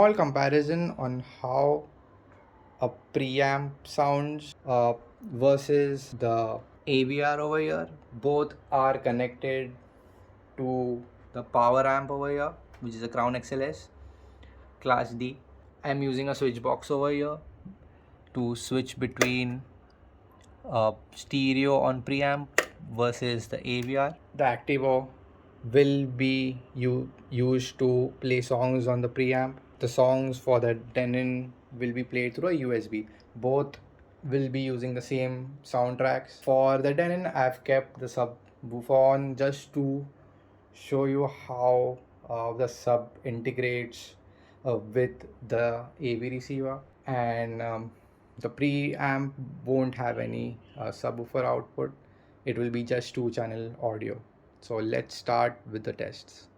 Small comparison on how a preamp sounds versus the AVR over here. Both are connected to the power amp over here, which is a Crown XLS Class D. I'm using a switch box over here to switch between stereo on preamp versus the AVR. The Activo will be used to play songs on the preamp. The songs for the Denon will be played through a USB. Both will be using the same soundtracks. For the Denon, I've kept the subwoofer on just to show you how the sub integrates with the AV receiver, and the preamp won't have any subwoofer output. It will be just 2-channel audio. So let's start with the tests.